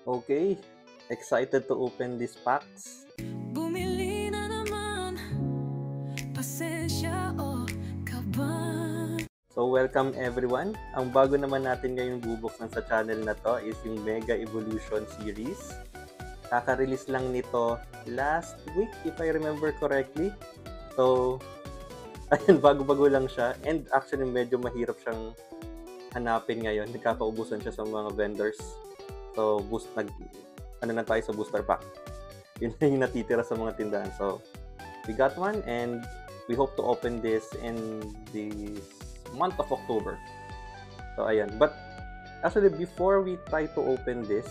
Okay, excited to open these packs. Bumili na naman, pasensya o kaban. So welcome everyone. Ang bago naman natin ngayong bubuksan sa channel na to is yung Mega Evolution series. Kaka-release lang nito last week if I remember correctly. So ayun, bago-bago lang siya, and actually medyo mahirap siyang hanapin ngayon. Nagkakaubusan siya sa mga vendors. So ano na tayo sa booster pack. Yun na yung natitira sa mga tindahan. So we got one and we hope to open this in this month of October. So ayan. But actually before we try to open this,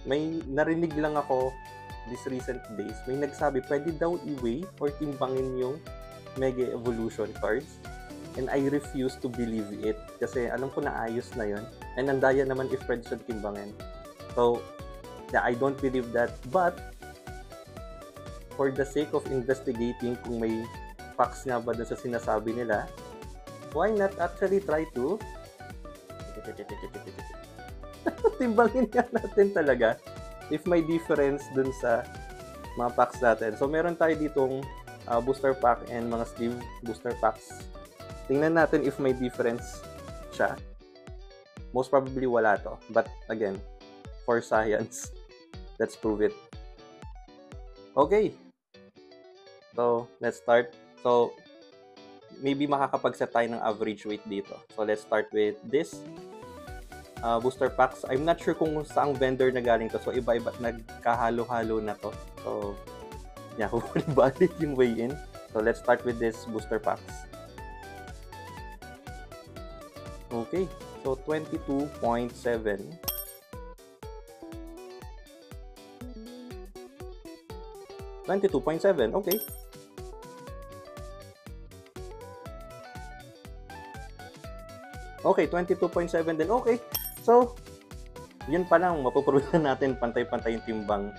may narinig lang ako these recent days. May nagsabi pwede daw i-weigh or timbangin yung Mega Evolution cards. And I refuse to believe it kasi alam ko na ayos na yun. And andaya naman if pwede siya timbangin. So yeah, I don't believe that. But for the sake of investigating kung may facts nga ba dun sa sinasabi nila, why not actually try to timbangin nga natin talaga if may difference dun sa mga packs natin. So meron tayo ditong booster pack and mga sleeve booster packs. Tingnan natin if may difference siya. Most probably wala to. But again, for science, let's prove it. Okay. So, let's start. So, maybe makakapag-set tayo ng average weight dito. So, let's start with this booster packs. I'm not sure kung saang vendor na galing to. So, iba-iba. Nagkahalo-halo na to. So, yeah, balik yung weigh-in. So, let's start with this booster packs. Okay. So, 22.7. 22.7. Okay. Okay, 22.7 din. Okay. So, yun pa lang, mapuprove na natin pantay-pantay yung timbang.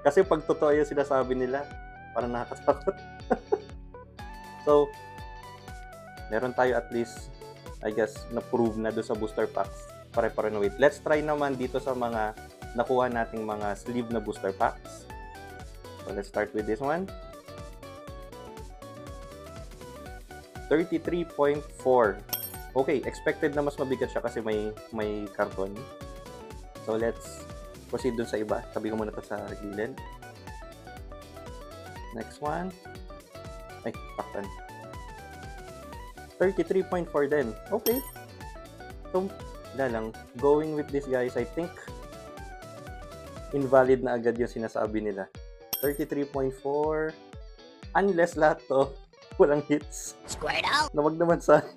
Kasi pag totoo yung sinasabi nila, parang nakakatakot. So, meron tayo at least, I guess, na-prove na doon sa booster packs. Pare-pare na weight. Let's try naman dito sa mga nakuha nating mga sleeve na booster packs. So, let's start with this one. 33.4. Okay, expected na mas mabigat siya kasi may karton. So, let's proceed dun sa iba. Tabi ko muna ito sa gilid. Next one. Ay, takpan. 33.4 din. Okay. So, lang. Going with this, guys, I think invalid na agad yung sinasabi nila. 33.4. Unless lahat to walang hits. Squared out! Na wag naman sana.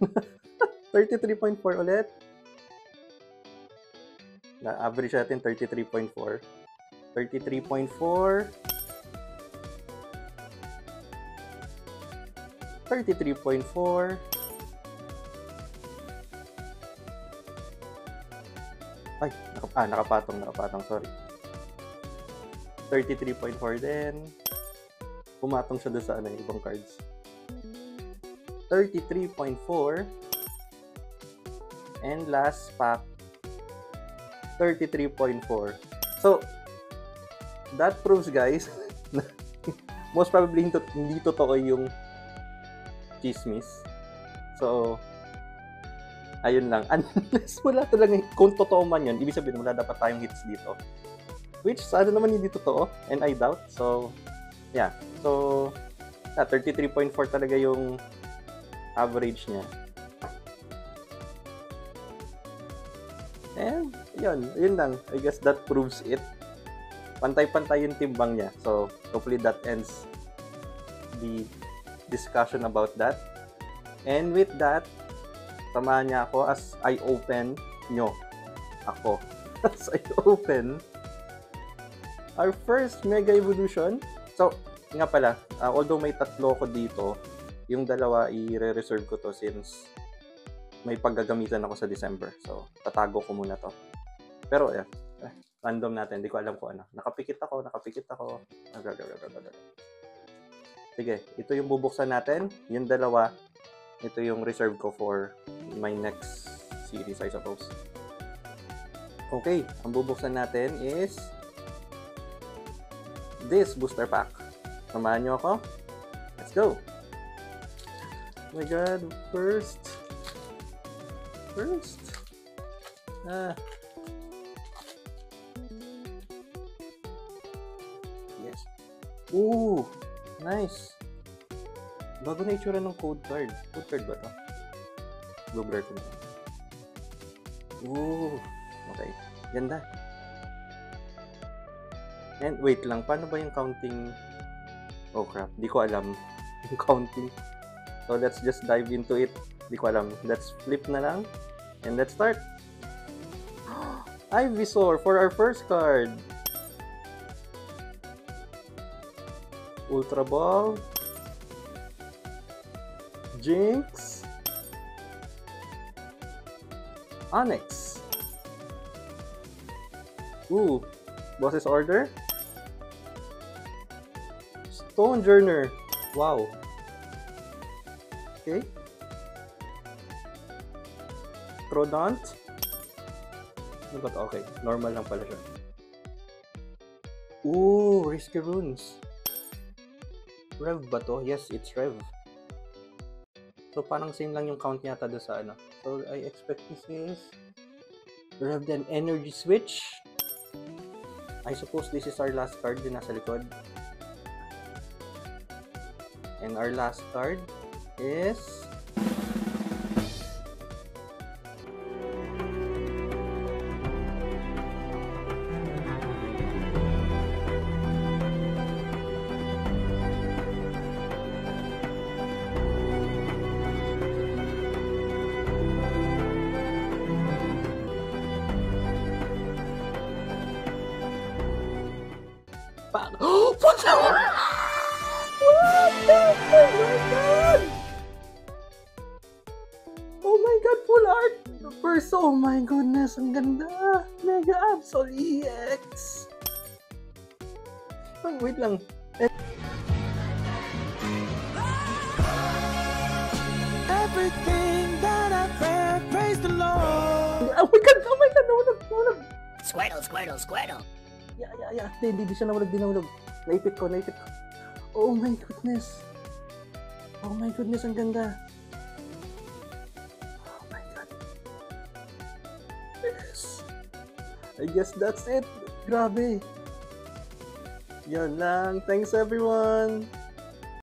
33.4 ulit. Na-average natin 33.4. 33.4. 33.4. Ay, nakapatong, sorry. 33.4 din. Pumatong siya doon sa ibang cards. 33.4. And last pack, 33.4. So, that proves, guys, most probably hindi totoo yung chismis. So, ayun lang. Unless wala talaga, kung totoo man yun, ibig sabihin wala dapat tayong hits dito. Which, sana naman hindi totoo, and I doubt. So, yeah. So, 33.4 talaga yung average niya. And, yun lang. I guess that proves it. Pantay-pantay yung timbang niya. So, hopefully that ends the discussion about that. And with that, samahan niya ako as I open as I open our first Mega Evolution. So, nga pala, although may tatlo ko dito, yung dalawa i-reserve ko to since may paggagamitan ako sa December. So, tatago ko muna to. Pero, random natin. Hindi ko alam kung ano. Nakapikit ako. Sige, ito yung bubuksan natin. Yung dalawa, ito yung reserve ko for my next series, I suppose. Okay, ang bubuksan natin is this booster pack. Samahan nyo ako. Let's go! Oh my god, first. Yes. Ooh, nice. Bago na itsura ng code card. Code card ba to? Blue-blur ko na. Ooh, okay. Ganda. And wait lang, paano ba yung counting? Oh crap, di ko alam yung counting. So let's just dive into it. Di ko alam. Let's flip na lang. And let's start. Ivysaur for our first card. Ultra Ball. Jinx. Onyx. Ooh. Boss's Order. Stonejourner. Wow. Okay. Crodont. Ano ba to? Okay. Normal lang pala siya. Ooh, Risky Runes. Rev ba to? Yes, it's Rev. So, parang same lang yung count yata doon sa ano. So, I expect this is Rev then Energy Switch. I suppose this is our last card din nasa likod. And our last card is oh, what the? Oh my god, full art! First, oh my goodness, ang ganda! Mega Absol EX! Oh, wait lang. Everything that I've read, praise the Lord. Oh my god, nahulog! Squirtle. Yeah. Hindi siya nahulog. Naipit ko. Oh my goodness, ang ganda. Oh my god. Yes. I guess that's it. Grabe. Yan lang. Thanks everyone.